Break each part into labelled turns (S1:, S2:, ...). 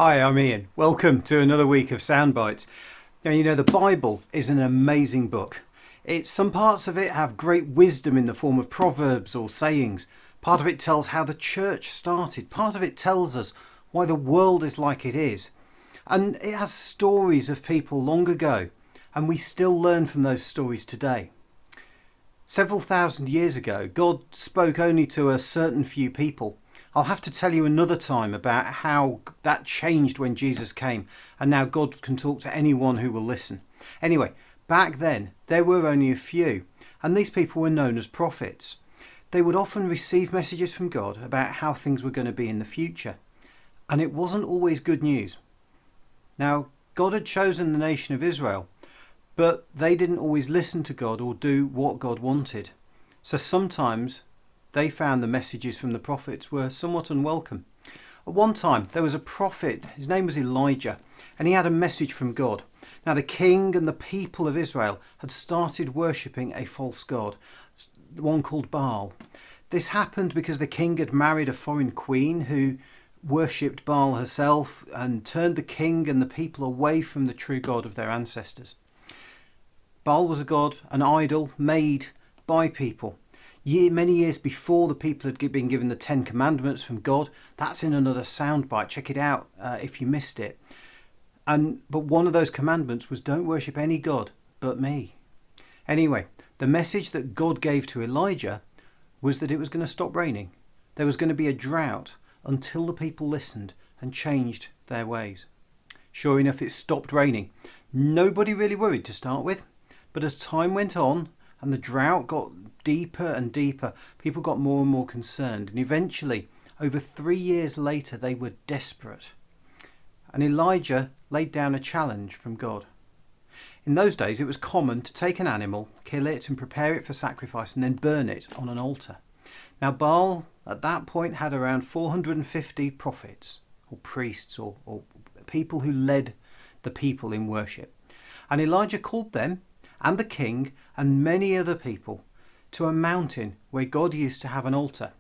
S1: Hi, I'm Ian. Welcome to another week of Soundbites. Now, the Bible is an amazing book. Some parts of it have great wisdom in the form of proverbs or sayings. Part of it tells how the church started. Part of it tells us why the world is like it is. And it has stories of people long ago, and we still learn from those stories today. Several thousand years ago, God spoke only to a certain few people. I'll have to tell you another time about how that changed when Jesus came, and now God can talk to anyone who will listen. Anyway, back then there were only a few, and these people were known as prophets. They would often receive messages from God about how things were going to be in the future, and it wasn't always good news. Now, God had chosen the nation of Israel, but they didn't always listen to God or do what God wanted. So sometimes they found the messages from the prophets were somewhat unwelcome. At one time, there was a prophet, his name was Elijah, and he had a message from God. Now, the king and the people of Israel had started worshipping a false god, the one called Baal. This happened because the king had married a foreign queen who worshipped Baal herself and turned the king and the people away from the true God of their ancestors. Baal was a god, an idol made by people. Many years before the people had been given the 10 Commandments from God. That's in another soundbite. Check it out if you missed it. But one of those commandments was don't worship any god but me. Anyway, the message that God gave to Elijah was that it was going to stop raining. There was going to be a drought until the people listened and changed their ways. Sure enough, it stopped raining. Nobody really worried to start with, but as time went on and the drought got deeper and deeper, people got more and more concerned, and eventually, over 3 years later, they were desperate. And Elijah laid down a challenge from God. In those days, it was common to take an animal, kill it and prepare it for sacrifice and then burn it on an altar. Now, Baal at that point had around 450 prophets or priests or people who led the people in worship. And Elijah called them and the king and many other people to a mountain where God used to have an altar.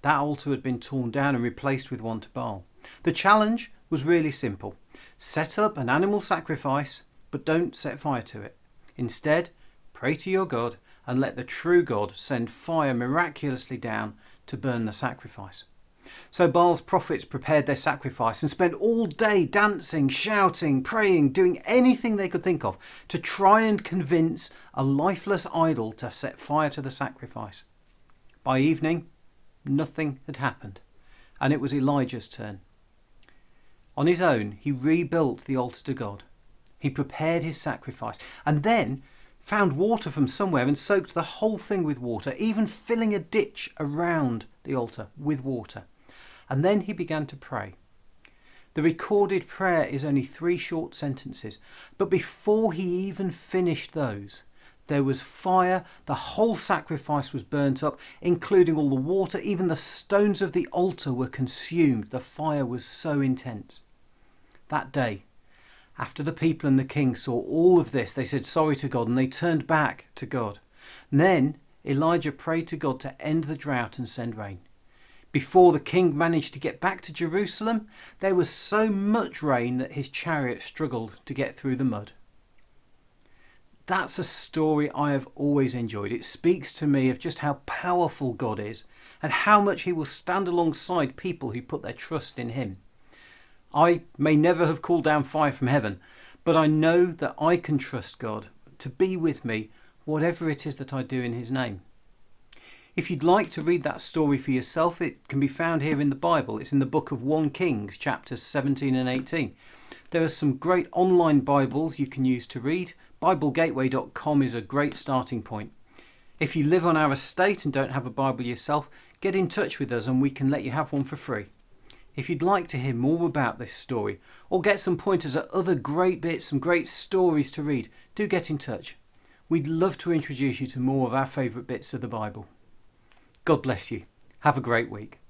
S1: That altar had been torn down and replaced with one to Baal. The challenge was really simple. Set up an animal sacrifice, but don't set fire to it. Instead, pray to your God and let the true God send fire miraculously down to burn the sacrifice. So Baal's prophets prepared their sacrifice and spent all day dancing, shouting, praying, doing anything they could think of to try and convince a lifeless idol to set fire to the sacrifice. By evening, nothing had happened, and it was Elijah's turn. On his own, he rebuilt the altar to God. He prepared his sacrifice and then found water from somewhere and soaked the whole thing with water, even filling a ditch around the altar with water. And then he began to pray. The recorded prayer is only 3 short sentences, but before he even finished those, there was fire, the whole sacrifice was burnt up, including all the water, even the stones of the altar were consumed. The fire was so intense. That day, after the people and the king saw all of this, they said sorry to God and they turned back to God. And then Elijah prayed to God to end the drought and send rain. Before the king managed to get back to Jerusalem, there was so much rain that his chariot struggled to get through the mud. That's a story I have always enjoyed. It speaks to me of just how powerful God is and how much he will stand alongside people who put their trust in him. I may never have called down fire from heaven, but I know that I can trust God to be with me, whatever it is that I do in his name. If you'd like to read that story for yourself, it can be found here in the Bible. It's in the book of 1 Kings, chapters 17 and 18. There are some great online Bibles you can use to read. BibleGateway.com is a great starting point. If you live on our estate and don't have a Bible yourself, get in touch with us and we can let you have one for free. If you'd like to hear more about this story or get some pointers at other great bits, some great stories to read, do get in touch. We'd love to introduce you to more of our favourite bits of the Bible. God bless you. Have a great week.